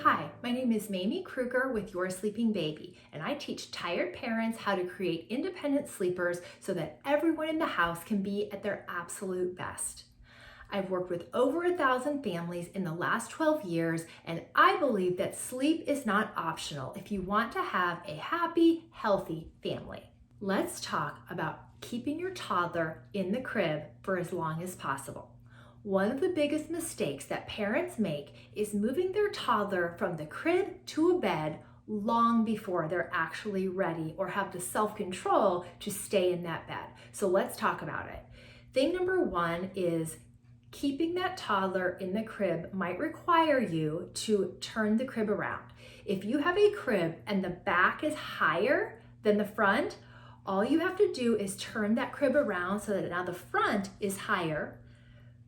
Hi, my name is Mamie Kruger with Your Sleeping Baby, and I teach tired parents how to create independent sleepers so that everyone in the house can be at their absolute best. I've worked with over 1,000 families in the last 12 years, and I believe that sleep is not optional if you want to have a happy, healthy family. Let's talk about keeping your toddler in the crib for as long as possible. One of the biggest mistakes that parents make is moving their toddler from the crib to a bed long before they're actually ready or have the self-control to stay in that bed. So let's talk about it. Thing number one is keeping that toddler in the crib might require you to turn the crib around. If you have a crib and the back is higher than the front, all you have to do is turn that crib around so that now the front is higher.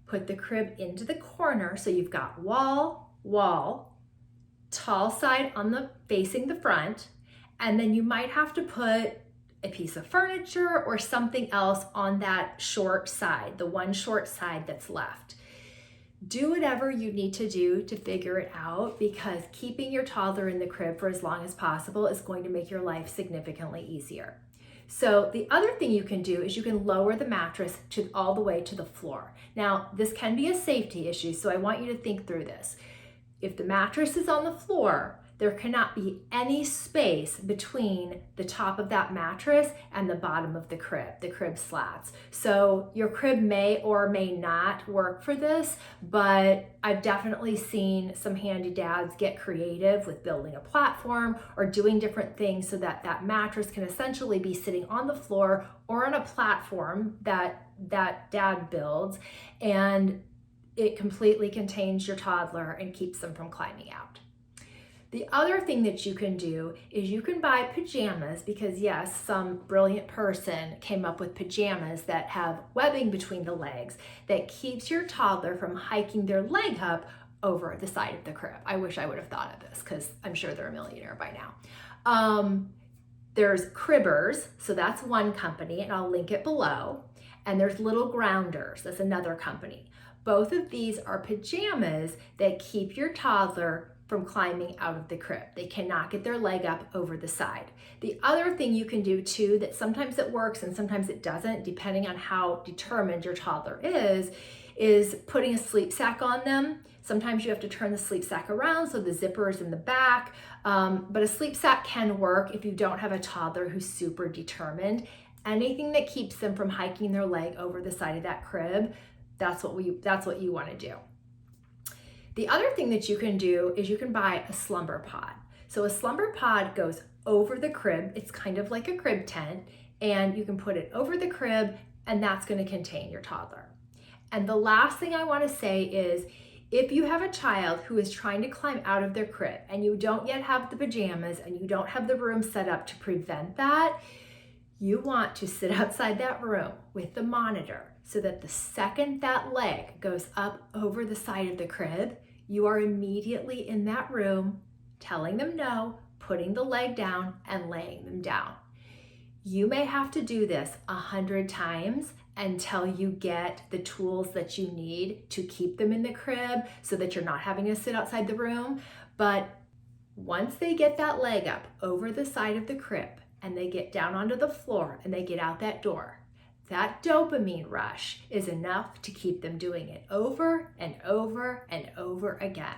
Put the crib into the corner so you've got wall, tall side on the facing the front, and then you might have to put a piece of furniture or something else on that short side, the one short side that's left. Do whatever you need to do to figure it out, because keeping your toddler in the crib for as long as possible is going to make your life significantly easier. So the other thing you can do is you can lower the mattress all the way to the floor. Now, this can be a safety issue, so I want you to think through this. If the mattress is on the floor, there cannot be any space between the top of that mattress and the bottom of the crib slats. So your crib may or may not work for this, but I've definitely seen some handy dads get creative with building a platform or doing different things so that that mattress can essentially be sitting on the floor or on a platform that dad builds, and it completely contains your toddler and keeps them from climbing out. The other thing that you can do is you can buy pajamas, because yes, some brilliant person came up with pajamas that have webbing between the legs that keeps your toddler from hiking their leg up over the side of the crib. I wish I would have thought of this, because I'm sure they're a millionaire by now. There's Cribbers, so that's one company, and I'll link it below. And there's Little Grounders, that's another company. Both of these are pajamas that keep your toddler from climbing out of the crib. They cannot get their leg up over the side. The other thing you can do too, that sometimes it works and sometimes it doesn't, depending on how determined your toddler is putting a sleep sack on them. Sometimes you have to turn the sleep sack around so the zipper is in the back, but a sleep sack can work if you don't have a toddler who's super determined. Anything that keeps them from hiking their leg over the side of that crib, that's what you want to do. The other thing that you can do is you can buy a slumber pod. So a slumber pod goes over the crib. It's kind of like a crib tent, and you can put it over the crib, and that's going to contain your toddler. And the last thing I want to say is, if you have a child who is trying to climb out of their crib and you don't yet have the pajamas and you don't have the room set up to prevent that, you want to sit outside that room with the monitor so that the second that leg goes up over the side of the crib, you are immediately in that room telling them no, putting the leg down, and laying them down. You may have to do this 100 times until you get the tools that you need to keep them in the crib so that you're not having to sit outside the room. But once they get that leg up over the side of the crib and they get down onto the floor and they get out that door, that dopamine rush is enough to keep them doing it over and over and over again.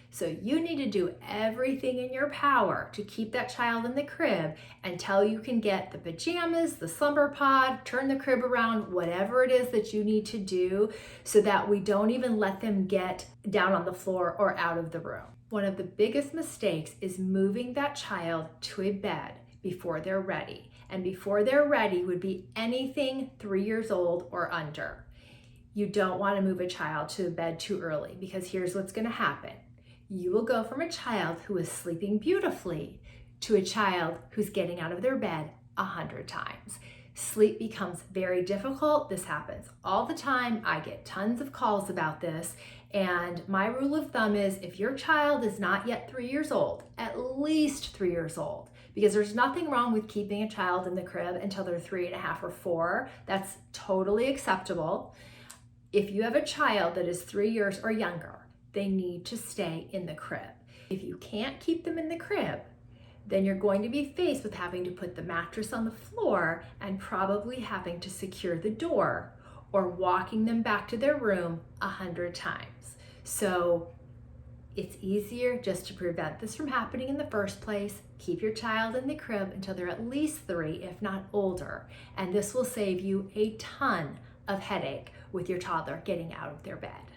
So you need to do everything in your power to keep that child in the crib until you can get the pajamas, the slumber pod, turn the crib around, whatever it is that you need to do, so that we don't even let them get down on the floor or out of the room. One of the biggest mistakes is moving that child to a bed before they're ready. And before they're ready would be anything 3 years old or under. You don't want to move a child to bed too early, because here's what's going to happen. You will go from a child who is sleeping beautifully to a child who's getting out of their bed 100 times. Sleep becomes very difficult. This happens all the time. I get tons of calls about this. And my rule of thumb is, if your child is not yet 3 years old, at least 3 years old, because there's nothing wrong with keeping a child in the crib until they're 3.5 or 4. That's totally acceptable. If you have a child that is 3 years or younger, they need to stay in the crib. If you can't keep them in the crib, then you're going to be faced with having to put the mattress on the floor and probably having to secure the door or walking them back to their room 100 times. So it's easier just to prevent this from happening in the first place. Keep your child in the crib until they're at least 3, if not older, and this will save you a ton of headache with your toddler getting out of their bed.